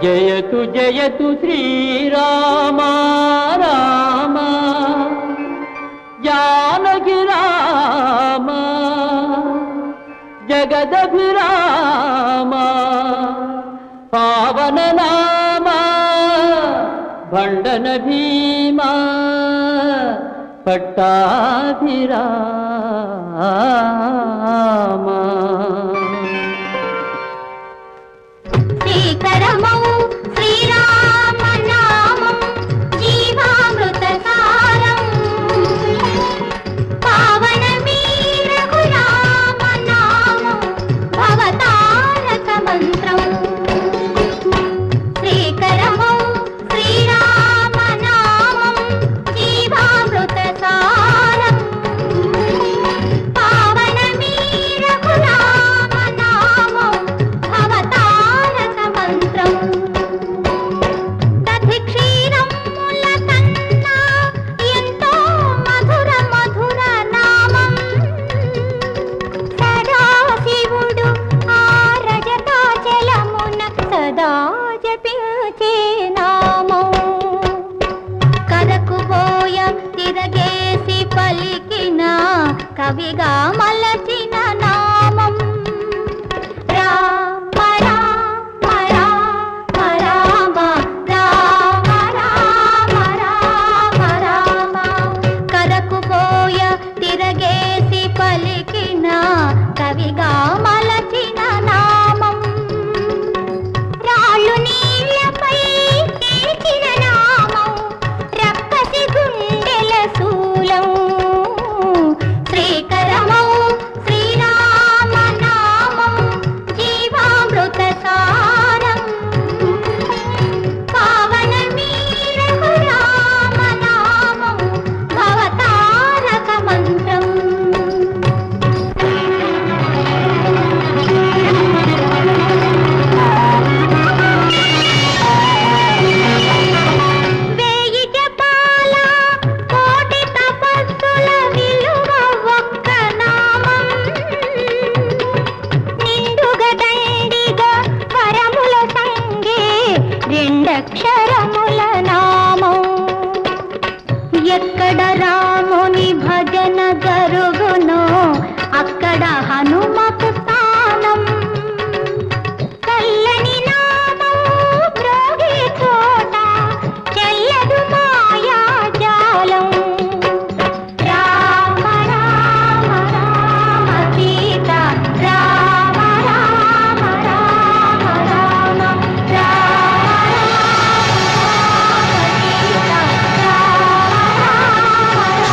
జయతు జయతు శ్రీరామ రామ జానకి రామ జగదభిరామ పావన నామ భండన భీమా పట్టాభిరామ శ్రీకరమౌ శ్రీరామ నామం జీవామృత సారం పావనమీ రఘురామ నామం భవతారక మంత్రం శ్రీకరమౌ శ్రీరామ నామం జీవామృత సారం పావనమీ రఘురామ నామం భవతారక మంత్రం దధి క్షీరముల కన్నా ఎంతో మధుర మధుర నామం సదాశివుడు ఆ రజతాచలమున సదా జపించే నామం కరకు పోయ తిరగేసి పలికిన కవిగా మలచిన నామం రామ రామ రామ రామ రామ రామ రామ రామ కరకు పోయ తిరగేసి పలికిన కవిగా మలచిన నామం రాళ్ళు నీళ్ళపై తేచిన నామం రక్కసి గుండెల శూలం శ్రీకరమౌ శ్రీరామ నామం జీవామృత సారం పావనమీ రఘురామ నామం భవతారక మంత్రం వేయి జపాల కోటి తపస్సుల విలువ ఒక్క నామం నిండుగా దండిగా వరముల సంగే రెండక్షరముల నామం ఎక్కడ రాముని భజన జరుగునో అక్కడ హనుమకు స్థానం చల్లని నామం మ్రోగే చోట చెల్లదు మాయాజాలం రామ రామ రామ సీత రామ రామ రామ రామ రామ సీత రామ రామ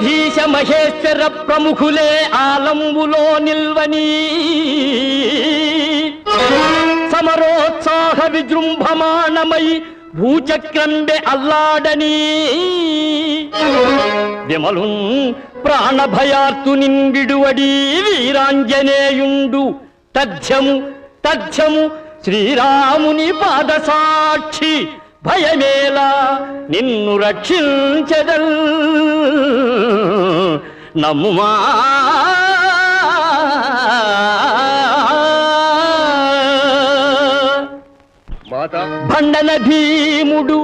ఆధీశ మహేశ్వర ప్రముఖులే ఆలంబులో నిల్వని సమరోత్సాహ విజృంభమాణమై భూచక్రంబె అల్లాడని విమలున్ ప్రాణభయార్తునిన్ విడువడి వీరాంజనేయుండు తథ్యము శ్రీరాముని పాదసాక్షి భయమేలా నిన్ను రక్షించెదల్ నమ్ముమా భండన భీముడు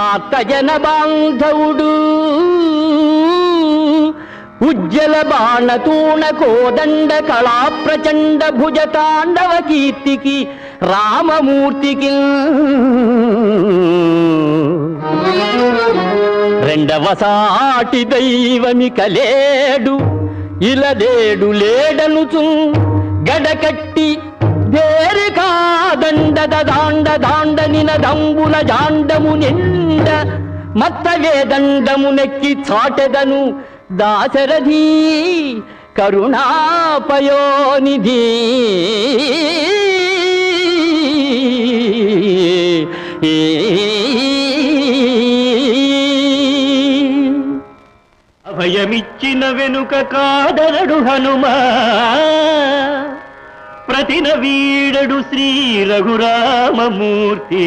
ఆర్తజన బాంధవుడు ఉజ్జల బాణతూణ కోదండ కళా ప్రచండ భుజ తాండవ కీర్తికి రామమూర్తికి రెండవ సాటి దైవమిక లేడు ఇలదేడు లేడనుచు గడకట్టి దేరికా దండద దాండ దాండనిన దంబుల జాండము నిండ మత్తవే దండమునెక్కి చాటెదను దాశరథి కరుణాపయోనిధి అభయమిచ్చిన వెనుక కాదరడు హనుమా ప్రతిన వీడడు శ్రీ రఘురామమూర్తి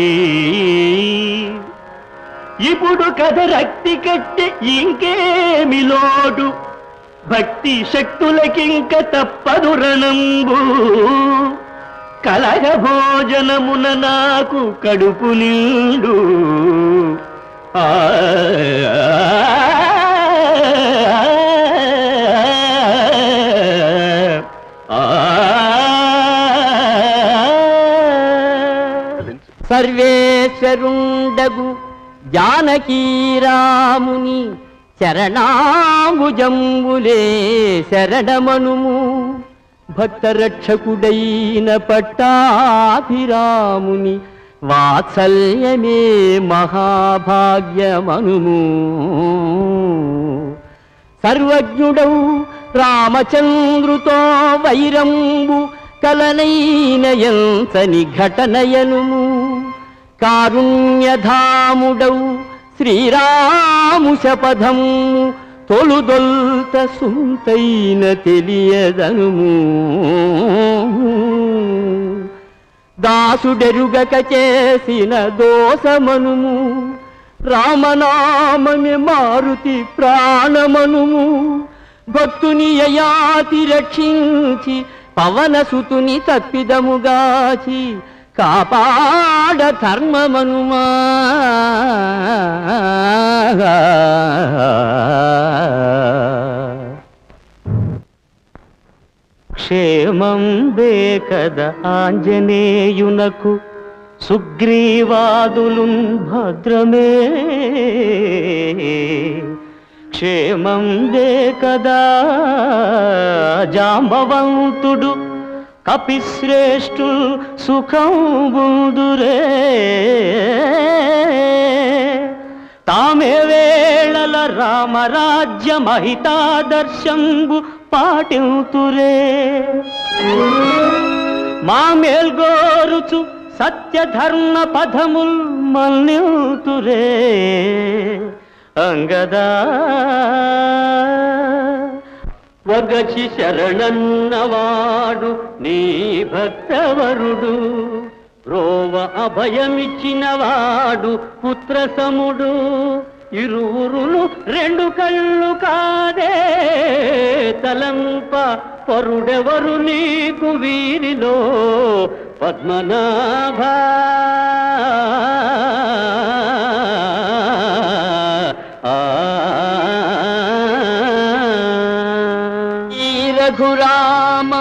ఇప్పుడు కథ రక్తి కట్టె ఇంకేమి లోటు భక్తి శక్తులకింక తప్పదు రణంబు కలగ భోజనమున నాకు కడుపు నిండు సర్వేశ్వరుండగు జానకీరాముని శరణాంబుజంబులే శరణమనుము భక్తరక్షకుడైన పట్టాభిరాముని వాత్సల్యమే మహాభాగ్యమనుము సర్వజ్ఞుడౌ రామచంద్రుతో వైరంబు కలనైన ఎంతని ఘటనయనుము కారుణ్యధాముడౌ శ్రీరాము శపథము తొలుదొల్త సుంతైన తెలియదనుము దాసుడెరుగక చేసిన దోషమనుము రామనామమే మారుతి ప్రాణమనుము భక్తుని యయాతి రక్షించి పవనసుతుని తప్పిదముగాచి కాపాడ ధర్మమనుమా క్షేమం బేకద ఆంజనేయునకు సుగ్రీవాదులున్ భద్రమే క్షేమం బేకదా జాంబవంతుడు కపిశ్రేష్ఠుల్ సుఖం బుందురే తామే వేళల రామరాజ్య మహితాదర్శంబు పాటింతురే మా మేల్గోరుచు సత్యధర్మ పదముల్ మల్నితురే అంగదా వగచి శరణన్నవాడు నీ భక్తవరుడు రోవ అభయమిచ్చినవాడు పుత్రసముడు ఇరువురులు రెండు కళ్ళు కాదే తలంప పరుడెవరు నీకు వీరిలో పద్మనాభ రఘురామ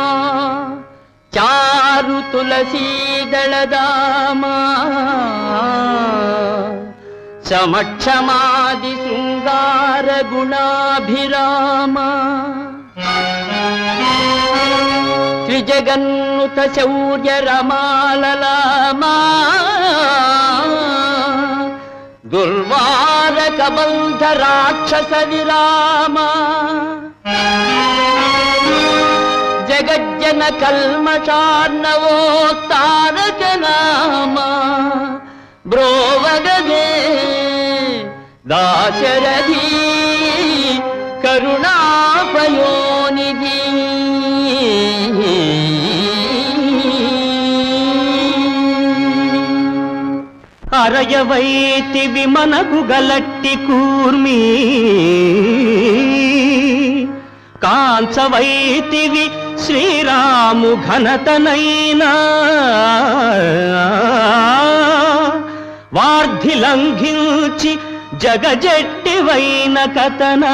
చారు తులసీదళదామా సమక్షమాది శృంగార గుణాభిరామ త్రిజగన్నుత శౌర్య రమాలలామా దుర్వారక బంధ రాక్షస విరామ జగజ్జన కల్మషార్ణవో తారక నామ బ్రోవగదే దాశరథి కరుణాపయోనిధి అరయవైతివి మనకు గలట్టి కూర్మి కాంచవైతివి శ్రీరాము ఘనతనైనా వార్ధిలంఘించి జగజెట్టివైన కథన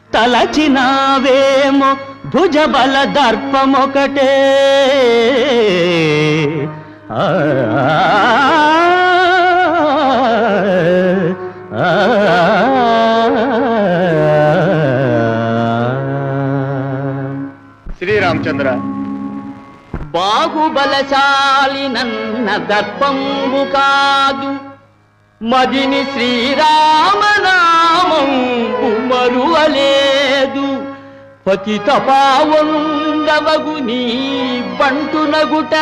తలచినావేమో భుజబల దర్పమొకటే శ్రీరామచంద్ర, బాహుబలశాలి నన్న దర్పంబు కాదు మదిని శ్రీరామనామంబు మరువలేదు పతిత పావండవగు నీ బంటునగుట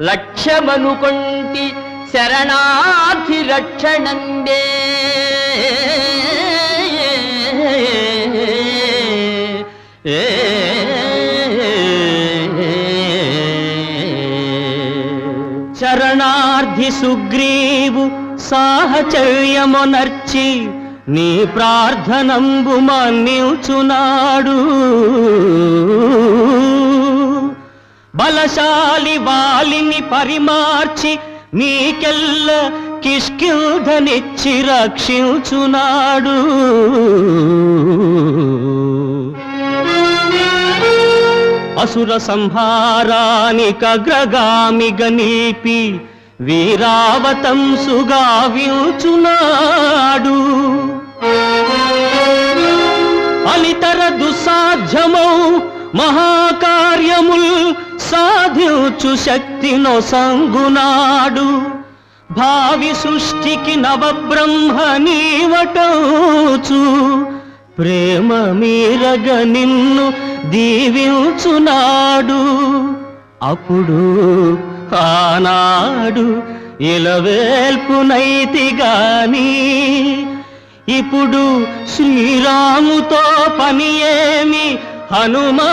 లక్ష్యమనుకొంటి శరణార్థి రక్షణందే శరణార్థి సుగ్రీవు సాహచర్యమునర్చి నీ ప్రార్థనంబు మన్నిల్చునాడు బలశాలి వాలిని పరిమార్చి నీకెల్ల కిష్కింధనిచ్చి రక్షించునాడు అసుర సంహారానికగ్రగామిగ నిలిపి వీరావతంసుగా విల్చునాడు అనితర దుస్సాధ్యమౌ మహాకార్యముల్ సాధించు శక్తినో సంగునాడు భావి సృష్టికి నవబ్రహ్మ నీవటోచు ప్రేమ మీరగ నిన్ను దీవించునాడు అప్పుడు ఆనాడు ఇలవేల్పునైతి గాని ఇప్పుడు శ్రీరాముతో పని ఏమి హనుమా